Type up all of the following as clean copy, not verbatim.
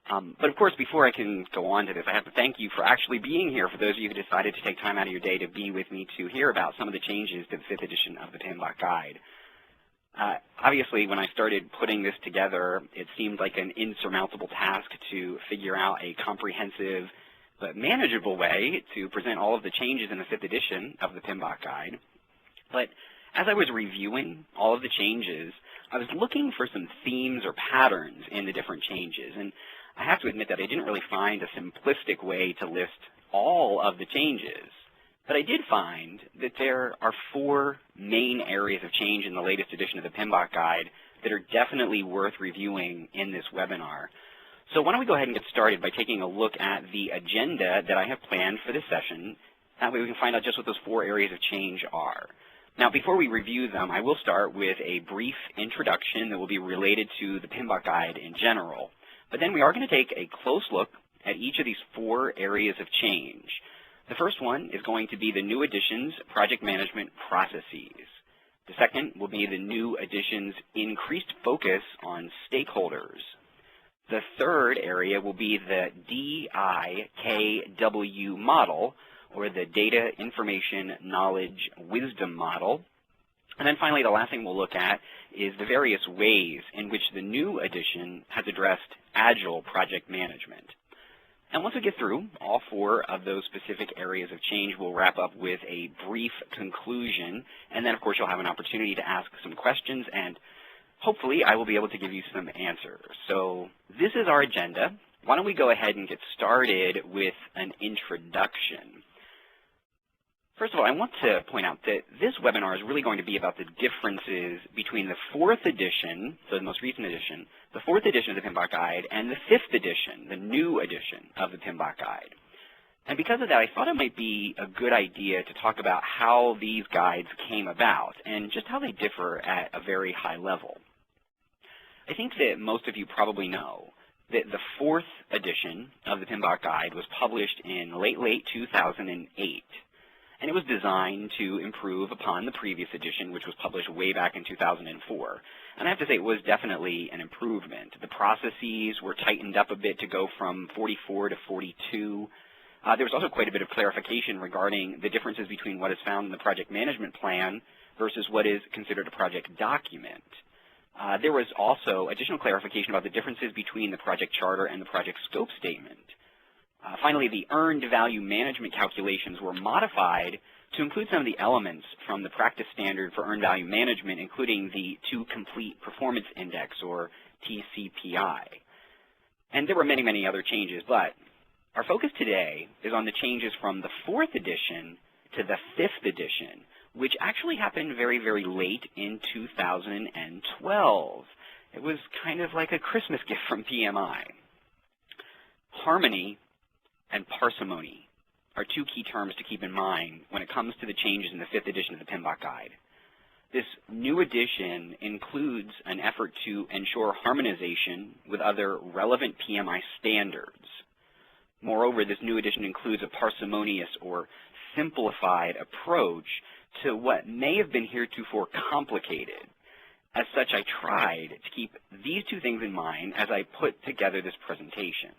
But of course, before I can go on to this, I have to thank you for actually being here, for those of you who decided to take time out of your day to be with me to hear about some of the changes to the 5th edition of the PMBOK Guide. Obviously, when I started putting this together, it seemed like an insurmountable task to figure out a comprehensive but manageable way to present all of the changes in the 5th edition of the PMBOK Guide. But as I was reviewing all of the changes, I was looking for some themes or patterns in the different changes. And I have to admit that I didn't really find a simplistic way to list all of the changes. But I did find that there are 4 main areas of change in the latest edition of the PMBOK Guide that are definitely worth reviewing in this webinar. So why don't we go ahead and get started by taking a look at the agenda that I have planned for this session. That way we can find out just what those 4 areas of change are. Now, before we review them, I will start with a brief introduction that will be related to the PMBOK Guide in general. But then we are going to take a close look at each of these 4 areas of change. The first one is going to be the new edition's project management processes. The second will be the new edition's increased focus on stakeholders. The third area will be the DIKW model, or the Data, Information, Knowledge, Wisdom model. And then finally, the last thing we'll look at is the various ways in which the new edition has addressed agile project management. And once we get through all 4 of those specific areas of change, we'll wrap up with a brief conclusion. And then, of course, you'll have an opportunity to ask some questions, and hopefully I will be able to give you some answers. So this is our agenda. Why don't we go ahead and get started with an introduction. First of all, I want to point out that this webinar is really going to be about the differences between the 4th edition, so the most recent edition, the 4th edition of the PMBOK Guide, and the 5th edition, the new edition of the PMBOK Guide. And because of that, I thought it might be a good idea to talk about how these guides came about and just how they differ at a very high level. I think that most of you probably know that the 4th edition of the PMBOK Guide was published in late 2008. And it was designed to improve upon the previous edition, which was published way back in 2004. And I have to say, it was definitely an improvement. The processes were tightened up a bit to go from 44 to 42. There was also quite a bit of clarification regarding the differences between what is found in the project management plan versus what is considered a project document. There was also additional clarification about the differences between the project charter and the project scope statement. Finally, the earned value management calculations were modified to include some of the elements from the practice standard for earned value management, including the 2 Complete Performance Index, or TCPI. And there were many, many other changes, but our focus today is on the changes from the 4th edition to the 5th edition, which actually happened very, very late in 2012. It was kind of like a Christmas gift from PMI. Harmony and parsimony are 2 key terms to keep in mind when it comes to the changes in the 5th edition of the PMBOK Guide. This new edition includes an effort to ensure harmonization with other relevant PMI standards. Moreover, this new edition includes a parsimonious or simplified approach to what may have been heretofore complicated. As such, I tried to keep these 2 things in mind as I put together this presentation.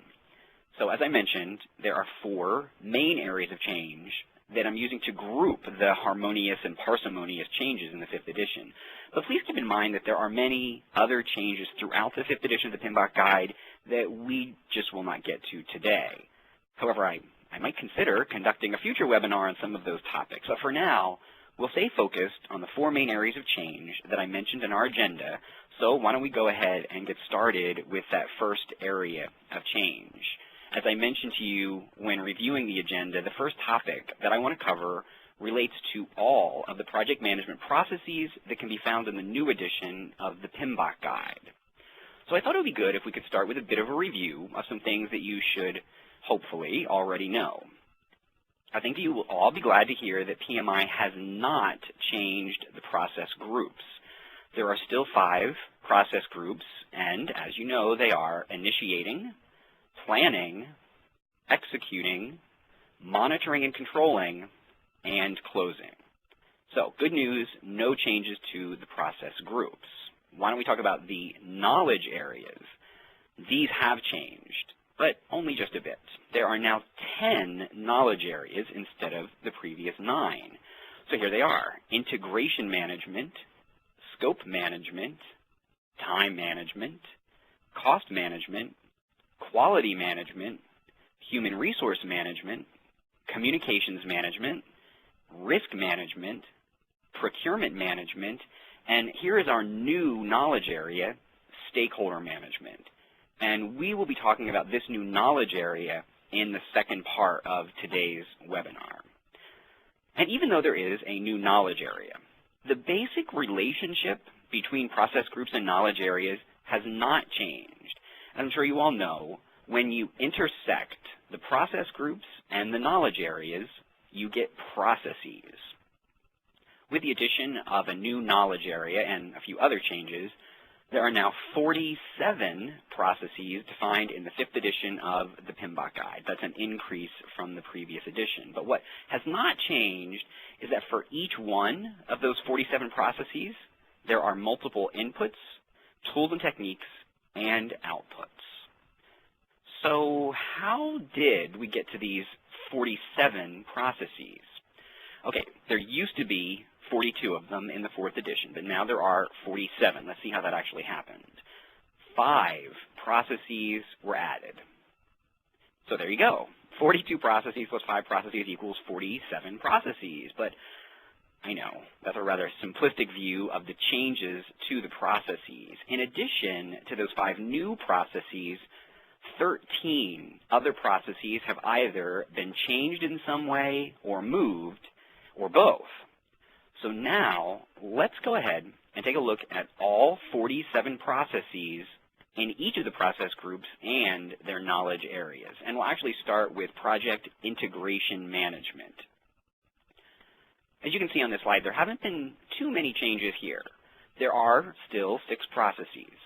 So as I mentioned, there are 4 main areas of change that I'm using to group the harmonious and parsimonious changes in the 5th edition. But please keep in mind that there are many other changes throughout the 5th edition of the PMBOK Guide that we just will not get to today. However, I might consider conducting a future webinar on some of those topics. But for now, we'll stay focused on the 4 main areas of change that I mentioned in our agenda. So why don't we go ahead and get started with that first area of change. As I mentioned to you when reviewing the agenda, the first topic that I want to cover relates to all of the project management processes that can be found in the new edition of the PMBOK Guide. So I thought it would be good if we could start with a bit of a review of some things that you should hopefully already know. I think you will all be glad to hear that PMI has not changed the process groups. There are still 5 process groups, and as you know, they are initiating, planning, executing, monitoring and controlling, and closing. So good news, no changes to the process groups. Why don't we talk about the knowledge areas? These have changed. but only just a bit. There are now 10 knowledge areas instead of the previous 9. So here they are: integration management, scope management, time management, cost management, quality management, human resource management, communications management, risk management, procurement management, and here is our new knowledge area, stakeholder management. And we will be talking about this new knowledge area in the second part of today's webinar. And even though there is a new knowledge area, the basic relationship between process groups and knowledge areas has not changed. As I'm sure you all know, when you intersect the process groups and the knowledge areas, you get processes. With the addition of a new knowledge area and a few other changes, there are now 47 processes defined in the 5th edition of the PMBOK guide. That's an increase from the previous edition. But what has not changed is that for each one of those 47 processes, there are multiple inputs, tools and techniques, and outputs. So how did we get to these 47 processes? Okay, there used to be 42 of them in the 4th edition, but now there are 47. Let's see how that actually happened. 5 processes were added. So there you go. 42 processes plus 5 processes equals 47 processes. But I know that's a rather simplistic view of the changes to the processes. In addition to those 5 new processes, 13 other processes have either been changed in some way or moved, or both. So now, let's go ahead and take a look at all 47 processes in each of the process groups and their knowledge areas. And we'll actually start with project integration management. As you can see on this slide, there haven't been too many changes here. There are still 6 processes.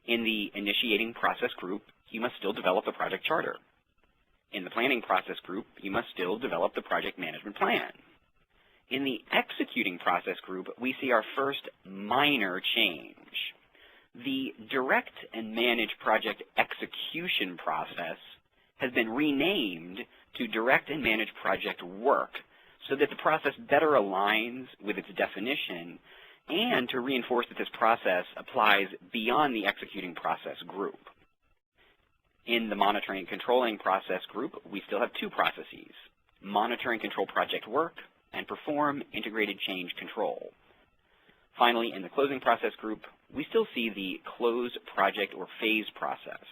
In the initiating process group, you must still develop the project charter. In the planning process group, you must still develop the project management plan. In the executing process group, we see our first minor change. The direct and manage project execution process has been renamed to direct and manage project work so that the process better aligns with its definition and to reinforce that this process applies beyond the executing process group. In the monitoring and controlling process group, we still have 2 processes: monitor and control project work and perform integrated change control. Finally, in the closing process group, we still see the close project or phase process.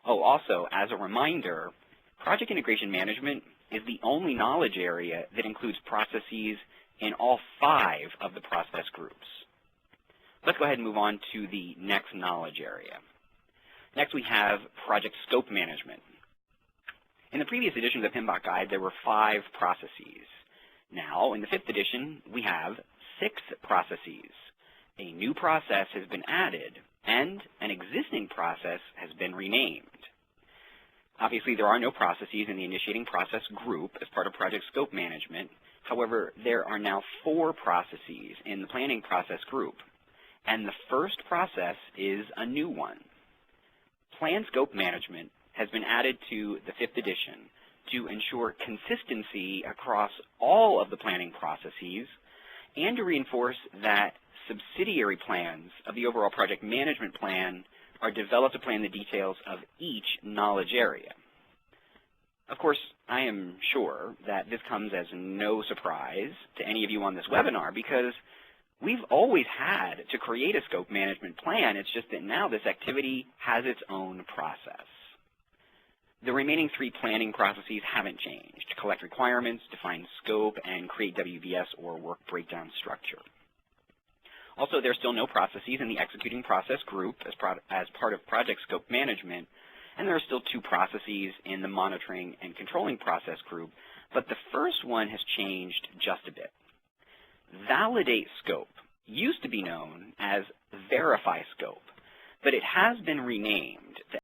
Oh, also, as a reminder, project integration management is the only knowledge area that includes processes in all 5 of the process groups. Let's go ahead and move on to the next knowledge area. Next, we have project scope management. In the previous edition of the PMBOK guide, there were 5 processes. Now, in the 5th edition, we have 6 processes. A new process has been added, and an existing process has been renamed. Obviously, there are no processes in the initiating process group as part of project scope management. However, there are now 4 processes in the planning process group, and the first process is a new one. Plan scope management has been added to the 5th edition to ensure consistency across all of the planning processes and to reinforce that subsidiary plans of the overall project management plan are developed to plan the details of each knowledge area. Of course, I am sure that this comes as no surprise to any of you on this webinar because we've always had to create a scope management plan. It's just that now this activity has its own process. The remaining 3 planning processes haven't changed: collect requirements, define scope, and create WBS or work breakdown structure. Also, there are still no processes in the executing process group as part of project scope management, and there are still 2 processes in the monitoring and controlling process group, but the first one has changed just a bit. Validate scope used to be known as verify scope, but it has been renamed to